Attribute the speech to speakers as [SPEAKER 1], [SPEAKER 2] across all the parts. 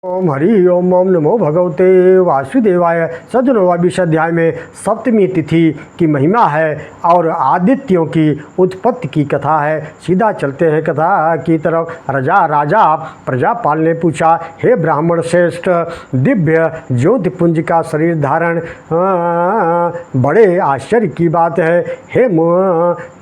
[SPEAKER 1] ओम हरि ओम ओम नमो भगवते वासुदेवाय। सज्जनों, इस अध्याय में सप्तमी तिथि की महिमा है और आदित्यों की उत्पत्ति की कथा है। सीधा चलते हैं कथा की तरफ। राजा प्रजापाल ने पूछा, हे ब्राह्मण श्रेष्ठ, दिव्य ज्योतिपुंज का शरीर धारण बड़े आश्चर्य की बात है। हे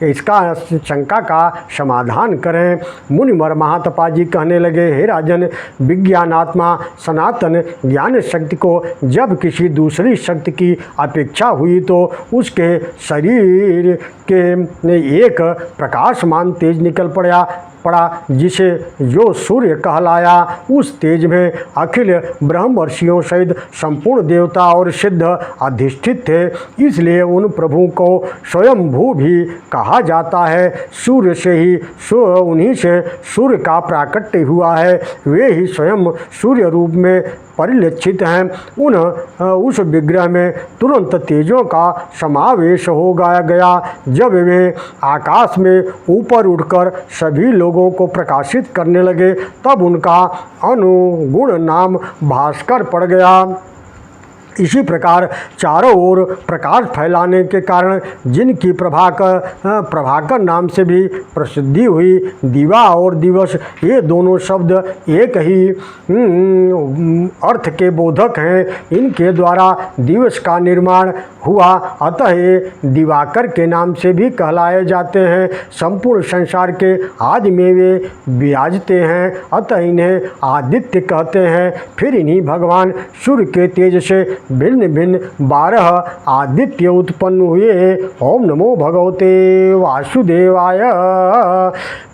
[SPEAKER 1] इसका शंका का समाधान करें। मुनिवर महातपा जी कहने लगे, हे राजन, विज्ञानात्मा सनातन ज्ञान शक्ति को जब किसी दूसरी शक्ति की अपेक्षा हुई तो उसके शरीर के एक प्रकाशमान तेज निकल पड़ा जिसे जो सूर्य कहलाया। उस तेज में अखिल ब्रह्मर्षियों सहित संपूर्ण देवता और सिद्ध अधिष्ठित थे, इसलिए उन प्रभु को स्वयंभू भी कहा जाता है। सूर्य से ही उन्हीं से सूर्य का प्राकट्य हुआ है, वे ही स्वयं सूर्य रूप में परिलक्षित हैं। उस विग्रह में तुरंत तेजों का समावेश हो गया। जब वे आकाश में ऊपर उड़कर सभी लोगों को प्रकाशित करने लगे, तब उनका अनुगुण नाम भास्कर पड़ गया। इसी प्रकार चारों ओर प्रकाश फैलाने के कारण जिनकी प्रभाकर नाम से भी प्रसिद्धि हुई, दिवा और दिवस, ये दोनों शब्द एक ही अर्थ के बोधक हैं। इनके द्वारा दिवस का निर्माण हुआ, अतः ये दिवाकर के नाम से भी कहलाए जाते हैं। संपूर्ण संसार के आदि में वे विराजते हैं, अतः इन्हें आदित्य कहते हैं। फिर इन्हीं भगवान सूर्य के तेज से भिन्न भिन्न 12 आदित्य उत्पन्न हुए। ओम नमो भगवते वासुदेवाय।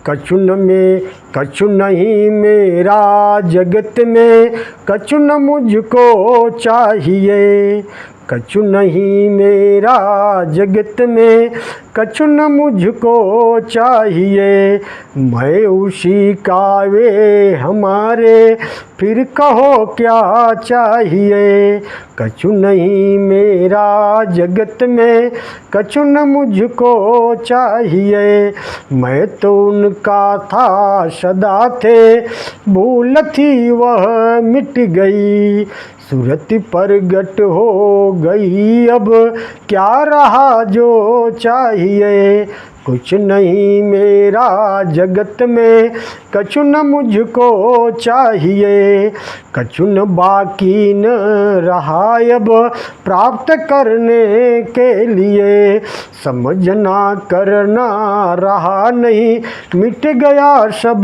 [SPEAKER 1] कछु नहीं मेरा जगत में, कछु न मुझको चाहिए। कछु नहीं मेरा जगत में, कछु न मुझको चाहिए। मैं उसी का वे हमारे, फिर कहो क्या चाहिए। कछु नहीं मेरा जगत में, कछु न मुझको चाहिए। मैं तो उनका था सदा थे, भूल थी वह मिट गई। सूरत प्रगट हो गई, अब क्या रहा जो चाहिए। कुछ नहीं मेरा जगत में, कछु न मुझको चाहिए। कछु न बाकी न रहा अब प्राप्त करने के लिए। समझना करना रहा नहीं, मिट गया सब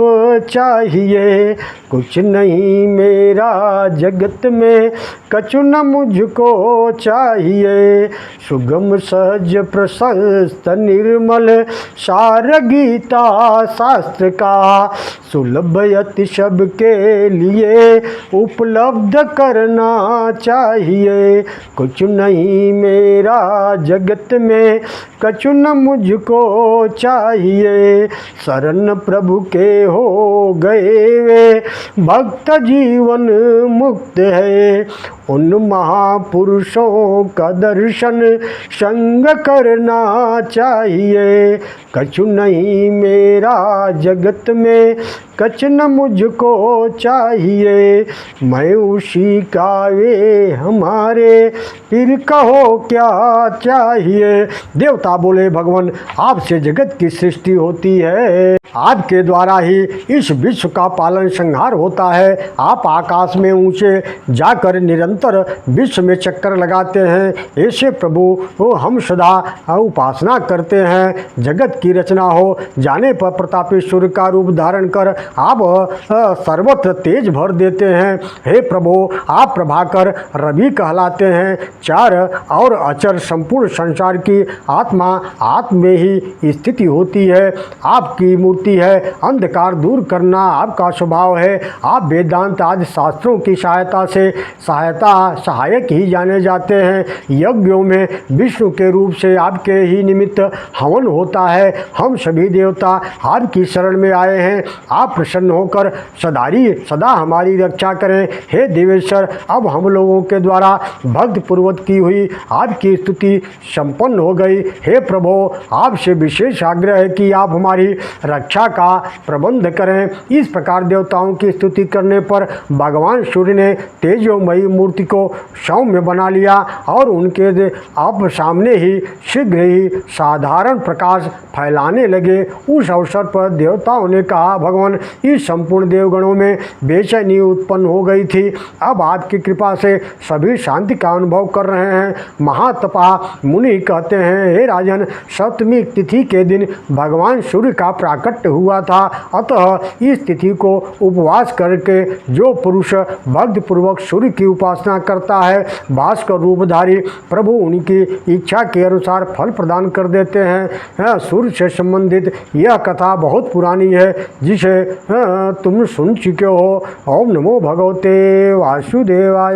[SPEAKER 1] चाहिए। कुछ नहीं मेरा जगत में, कछु न मुझको चाहिए। सुगम सहज प्रशस्त निर्मल सार गीता शास्त्र का, सुलभ अति सबके लिए उपलब्ध करना चाहिए। कुछ नहीं मेरा जगत में, कछु न मुझको चाहिए। शरण प्रभु के हो गए वे, भक्त जीवन मुक्त है। उन महापुरुषों का दर्शन संग करना चाहिए। कछु नहीं मेरा जगत में, कछु न मुझको चाहिए। मैं उसी का वे हमारे, फिर कहो क्या चाहिए। देवता बोले, भगवान आपसे जगत की सृष्टि होती है, आपके द्वारा ही इस विश्व का पालन संहार होता है। आप आकाश में ऊंचे जाकर निरंतर विश्व में चक्कर लगाते हैं। ऐसे प्रभु हम सदा उपासना करते हैं। जगत की रचना हो जाने पर प्रतापी सूर्य का रूप धारण कर आप सर्वत्र तेज भर देते हैं। हे प्रभु, आप प्रभाकर रवि कहलाते हैं। चार और अचर संपूर्ण संसार की आत्मा आत्म में ही स्थिति होती है। आपकी मूर्ति है, अंधकार दूर करना आपका स्वभाव है। आप वेदांत आदि शास्त्रों की सहायता से सहायक ही जाने जाते हैं। यज्ञों में विष्णु के रूप से आपके ही निमित्त हवन होता है। हम सभी देवता आपकी शरण में आए हैं। आप प्रसन्न होकर सदा हमारी रक्षा करें। हे देवेश्वर, अब हम लोगों के द्वारा भक्ति पूर्वक की हुई आपकी स्तुति संपन्न हो गई। हे प्रभु, आपसे विशेष आग्रह है कि आप हमारी रक्षा का प्रबंध करें। इस प्रकार देवताओं की स्तुति करने पर भगवान सूर्य ने तेजोमयी मूर्ति को सौम्य बना लिया और उनके आप सामने ही शीघ्र ही साधारण प्रकाश फैलाने लगे। उस अवसर पर देवताओं ने कहा, भगवान, इस संपूर्ण देवगणों में बेचैनी उत्पन्न हो गई थी। अब आपकी कृपा से सभी शांति का अनुभव कर रहे हैं। महातपा मुनि कहते हैं, हे राजन, सप्तमी तिथि के दिन भगवान सूर्य का प्राकट्य हुआ था। अतः इस तिथि को उपवास करके जो पुरुष भक्ति पूर्वक सूर्य की उपासना करता है, भास्कर रूपधारी प्रभु उनकी इच्छा के अनुसार फल प्रदान कर देते हैं। सूर्य से संबंधित यह कथा बहुत पुरानी है, जिसे तुम सुन चुके हो। ओम नमो भगवते वासुदेवाय।